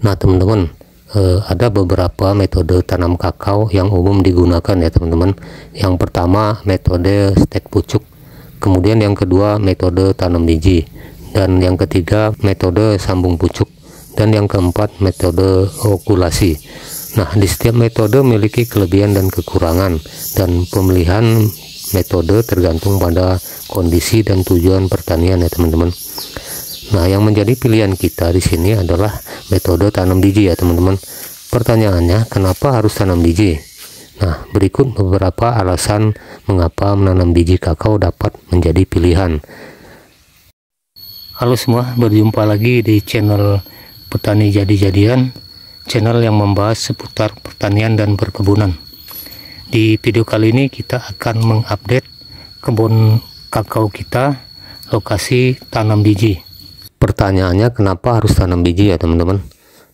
Nah teman-teman, ada beberapa metode tanam kakao yang umum digunakan ya teman-teman. Yang pertama metode stek pucuk, kemudian yang kedua metode tanam biji, dan yang ketiga metode sambung pucuk, dan yang keempat metode okulasi. Nah, di setiap metode memiliki kelebihan dan kekurangan, dan pemilihan metode tergantung pada kondisi dan tujuan pertanian ya teman-teman. Nah, yang menjadi pilihan kita di sini adalah metode tanam biji ya teman-teman. Pertanyaannya, kenapa harus tanam biji? Nah, berikut beberapa alasan mengapa menanam biji kakao dapat menjadi pilihan. Halo semua, berjumpa lagi di channel Petani Jadi-Jadian, channel yang membahas seputar pertanian dan perkebunan. Di video kali ini kita akan mengupdate kebun kakao kita, lokasi tanam biji. Pertanyaannya, kenapa harus tanam biji ya teman-teman?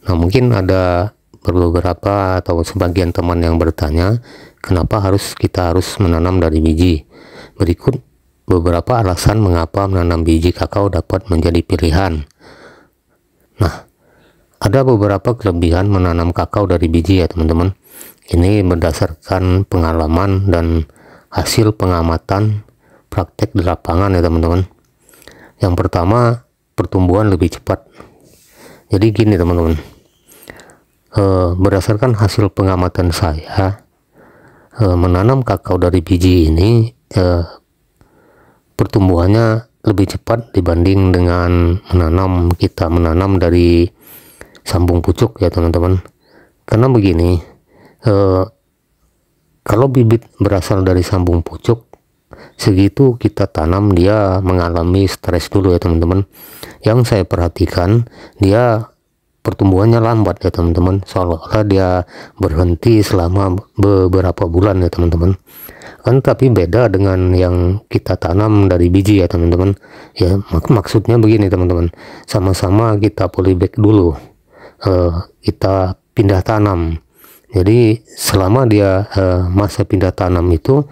Nah, mungkin ada beberapa atau sebagian teman yang bertanya, kenapa kita harus menanam dari biji? Berikut beberapa alasan mengapa menanam biji kakao dapat menjadi pilihan. Nah, ada beberapa kelebihan menanam kakao dari biji ya teman-teman. Ini berdasarkan pengalaman dan hasil pengamatan praktek di lapangan ya teman-teman. Yang pertama, pertumbuhan lebih cepat. Jadi gini teman-teman, berdasarkan hasil pengamatan saya, menanam kakao dari biji ini pertumbuhannya lebih cepat dibanding dengan kita menanam dari sambung pucuk ya teman-teman. Karena begini, kalau bibit berasal dari sambung pucuk, segitu kita tanam dia mengalami stres dulu ya teman-teman. Yang saya perhatikan, dia pertumbuhannya lambat ya teman-teman, seolah-olah dia berhenti selama beberapa bulan ya teman-teman. Kan tapi beda dengan yang kita tanam dari biji ya teman-teman. Ya maksudnya begini teman-teman, sama-sama kita polybag dulu, kita pindah tanam. Jadi selama dia masa pindah tanam itu,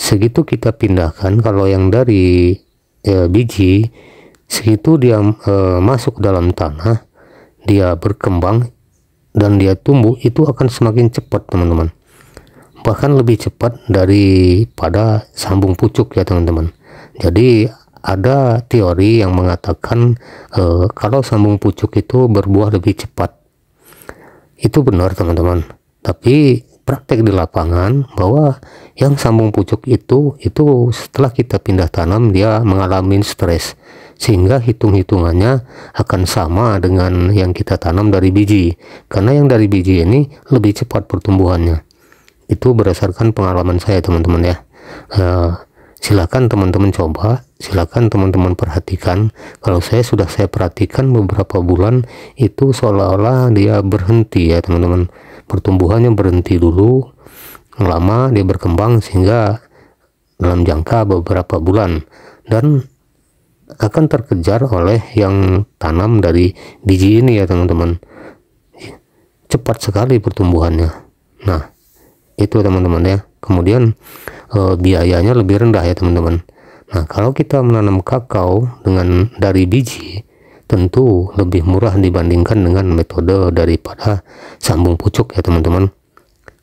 segitu kita pindahkan. Kalau yang dari biji, segitu dia masuk dalam tanah, dia berkembang dan dia tumbuh, itu akan semakin cepat teman-teman, bahkan lebih cepat daripada sambung pucuk ya teman-teman. Jadi ada teori yang mengatakan kalau sambung pucuk itu berbuah lebih cepat. Itu benar teman-teman, tapi praktek di lapangan bahwa yang sambung pucuk itu setelah kita pindah tanam dia mengalami stres, sehingga hitung-hitungannya akan sama dengan yang kita tanam dari biji, karena yang dari biji ini lebih cepat pertumbuhannya. Itu berdasarkan pengalaman saya teman-teman ya. Silakan teman-teman coba, silakan teman-teman perhatikan. Kalau saya perhatikan beberapa bulan itu seolah-olah dia berhenti ya teman-teman, pertumbuhannya berhenti dulu, lama dia berkembang sehingga dalam jangka beberapa bulan, dan akan terkejar oleh yang tanam dari biji ini ya teman-teman. Cepat sekali pertumbuhannya. Nah, itu teman-teman ya. Kemudian biayanya lebih rendah ya teman-teman. Nah, kalau kita menanam kakao dari biji, tentu lebih murah dibandingkan dengan metode daripada sambung pucuk ya teman-teman.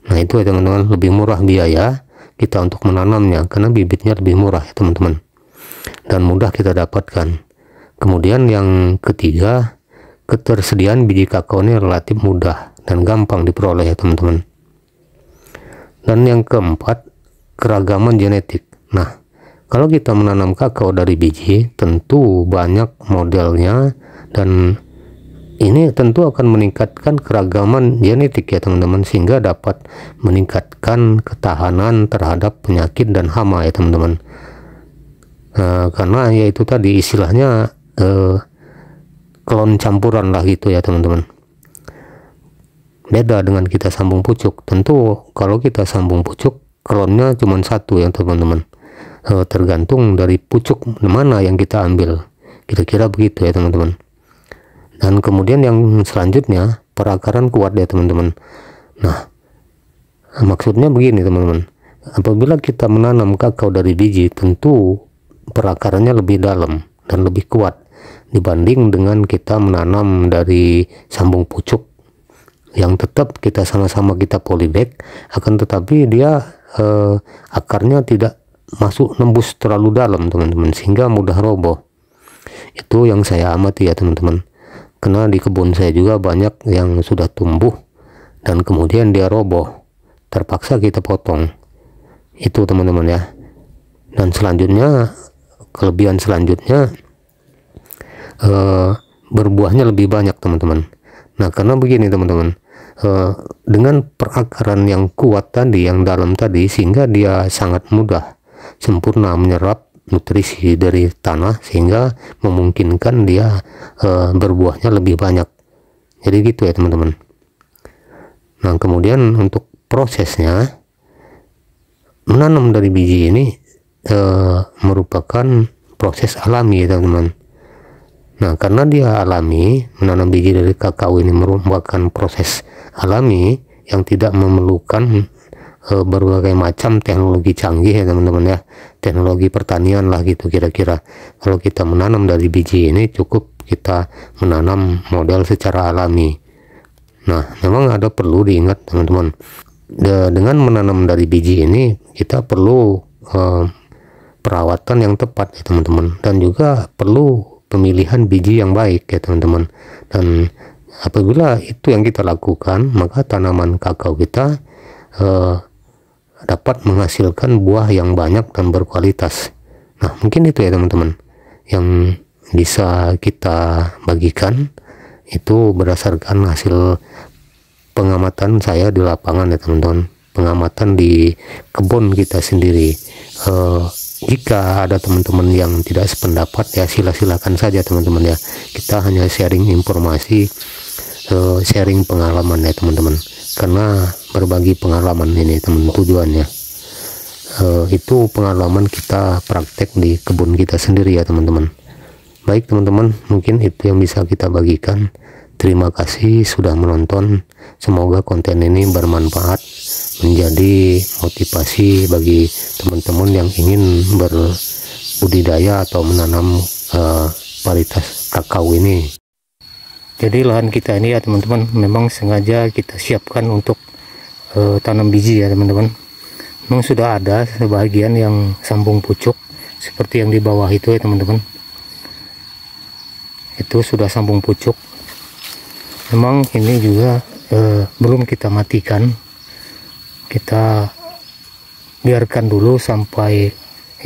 Nah, itu ya teman-teman, lebih murah biaya kita untuk menanamnya karena bibitnya lebih murah ya teman-teman, dan mudah kita dapatkan. Kemudian yang ketiga, ketersediaan biji kakao ini relatif mudah dan gampang diperoleh ya teman-teman. Dan yang keempat, keragaman genetik. Nah, kalau kita menanam kakao dari biji, tentu banyak modelnya, dan ini tentu akan meningkatkan keragaman genetik ya teman-teman, sehingga dapat meningkatkan ketahanan terhadap penyakit dan hama ya teman-teman. Karena yaitu tadi istilahnya klon campuran lah gitu ya teman-teman. Beda dengan kita sambung pucuk. Tentu kalau kita sambung pucuk, klonnya cuma satu ya teman-teman. Tergantung dari pucuk mana yang kita ambil, kira-kira begitu ya teman-teman. Dan kemudian yang selanjutnya, perakaran kuat ya teman-teman. Nah, maksudnya begini teman-teman, apabila kita menanam kakao dari biji, tentu perakarannya lebih dalam dan lebih kuat. dibanding dengan kita menanam dari sambung pucuk yang tetap kita sama-sama kita polybag, akan tetapi dia akarnya tidak masuk nembus terlalu dalam teman-teman, sehingga mudah roboh. Itu yang saya amati ya teman-teman, karena di kebun saya juga banyak yang sudah tumbuh dan kemudian dia roboh, terpaksa kita potong. Itu teman-teman ya. Dan selanjutnya, kelebihan selanjutnya, berbuahnya lebih banyak teman-teman. Nah, karena begini teman-teman, dengan perakaran yang kuat tadi, yang dalam tadi, sehingga dia sangat mudah sempurna menyerap nutrisi dari tanah, sehingga memungkinkan dia berbuahnya lebih banyak. Jadi gitu ya teman-teman. Nah, kemudian untuk prosesnya menanam dari biji ini merupakan proses alami ya teman-teman. Nah, karena dia alami, menanam biji dari kakao ini merupakan proses alami yang tidak memerlukan berbagai macam teknologi canggih ya teman-teman ya, teknologi pertanian lah gitu kira-kira. Kalau kita menanam dari biji ini, cukup kita menanam model secara alami. Nah, memang ada perlu diingat teman-teman, dengan menanam dari biji ini kita perlu perawatan yang tepat ya teman-teman, dan juga perlu pemilihan biji yang baik ya teman-teman. Dan apabila itu yang kita lakukan, maka tanaman kakao kita dapat menghasilkan buah yang banyak dan berkualitas. Nah, mungkin itu ya teman-teman yang bisa kita bagikan, itu berdasarkan hasil pengamatan saya di lapangan ya teman-teman, pengamatan di kebun kita sendiri. Jika ada teman-teman yang tidak sependapat ya silakan saja teman-teman ya, kita hanya sharing informasi, sharing pengalaman ya teman-teman, karena berbagi pengalaman ini teman tujuannya. Itu pengalaman kita praktek di kebun kita sendiri ya teman-teman. Baik teman-teman, mungkin itu yang bisa kita bagikan. Terima kasih sudah menonton. Semoga konten ini bermanfaat, menjadi motivasi bagi teman-teman yang ingin berbudidaya atau menanam varietas kakao ini. Jadi lahan kita ini ya teman-teman, memang sengaja kita siapkan untuk tanam biji ya teman-teman. Memang sudah ada sebagian yang sambung pucuk seperti yang di bawah itu ya teman-teman. Itu sudah sambung pucuk. Memang ini juga belum kita matikan, kita biarkan dulu sampai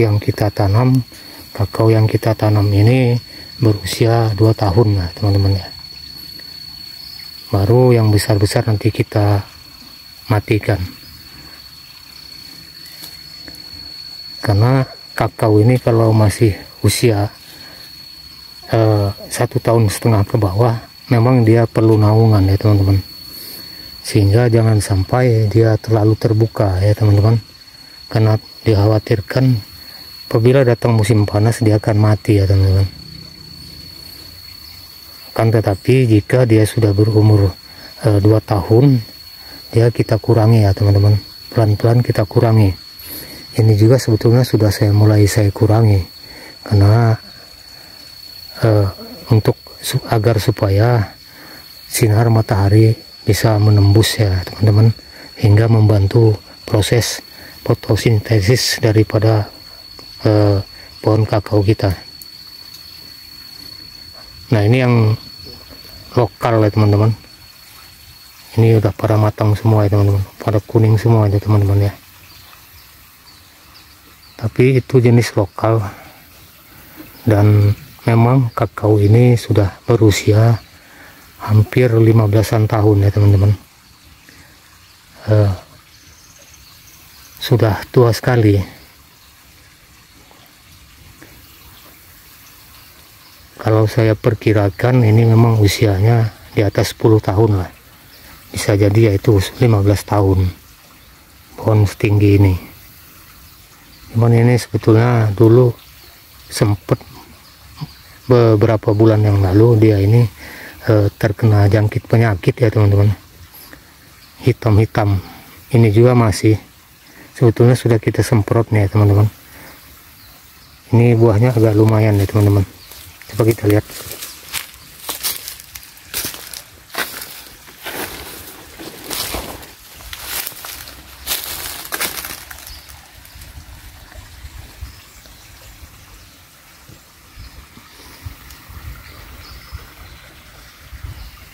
yang kita tanam, kakao yang kita tanam ini berusia 2 tahun lah teman-teman ya. Baru yang besar-besar nanti kita matikan. Karena kakao ini kalau masih usia 1,5 tahun ke bawah, memang dia perlu naungan ya teman-teman, sehingga jangan sampai dia terlalu terbuka ya teman-teman, karena dikhawatirkan apabila datang musim panas dia akan mati ya teman-teman. Kan tetapi jika dia sudah berumur 2 tahun, dia kita kurangi ya teman-teman, pelan-pelan kita kurangi. Ini juga sebetulnya sudah saya kurangi, karena untuk agar supaya sinar matahari bisa menembus ya teman-teman, hingga membantu proses fotosintesis daripada pohon kakao kita. Nah, ini yang lokal ya teman-teman, ini udah pada matang semua ya teman-teman, pada kuning semua ya teman-teman ya. Tapi itu jenis lokal, dan memang kakao ini sudah berusia hampir 15-an tahun ya teman-teman. Sudah tua sekali. Kalau saya perkirakan ini memang usianya di atas 10 tahun lah. Bisa jadi yaitu 15 tahun pohon setinggi ini. Cuman ini sebetulnya dulu sempat beberapa bulan yang lalu dia ini terkena jangkit penyakit ya teman-teman, hitam-hitam. Ini juga masih sebetulnya sudah kita semprot nih ya teman-teman. Ini buahnya agak lumayan ya teman-teman, Coba kita lihat.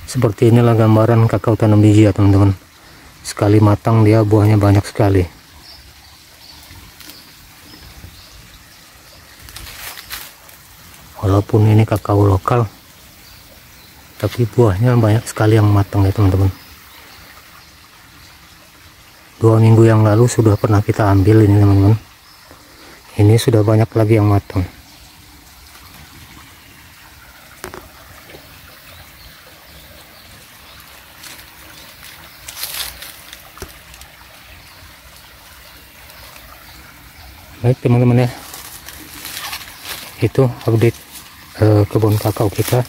Seperti inilah gambaran kakao tanam biji ya teman-teman. Sekali matang dia buahnya banyak sekali. Walaupun ini kakao lokal, tapi buahnya banyak sekali yang matang ya teman-teman. 2 minggu yang lalu sudah pernah kita ambil ini teman-teman. Ini sudah banyak lagi yang matang. Baik teman-teman ya, itu update kebun kakao kita.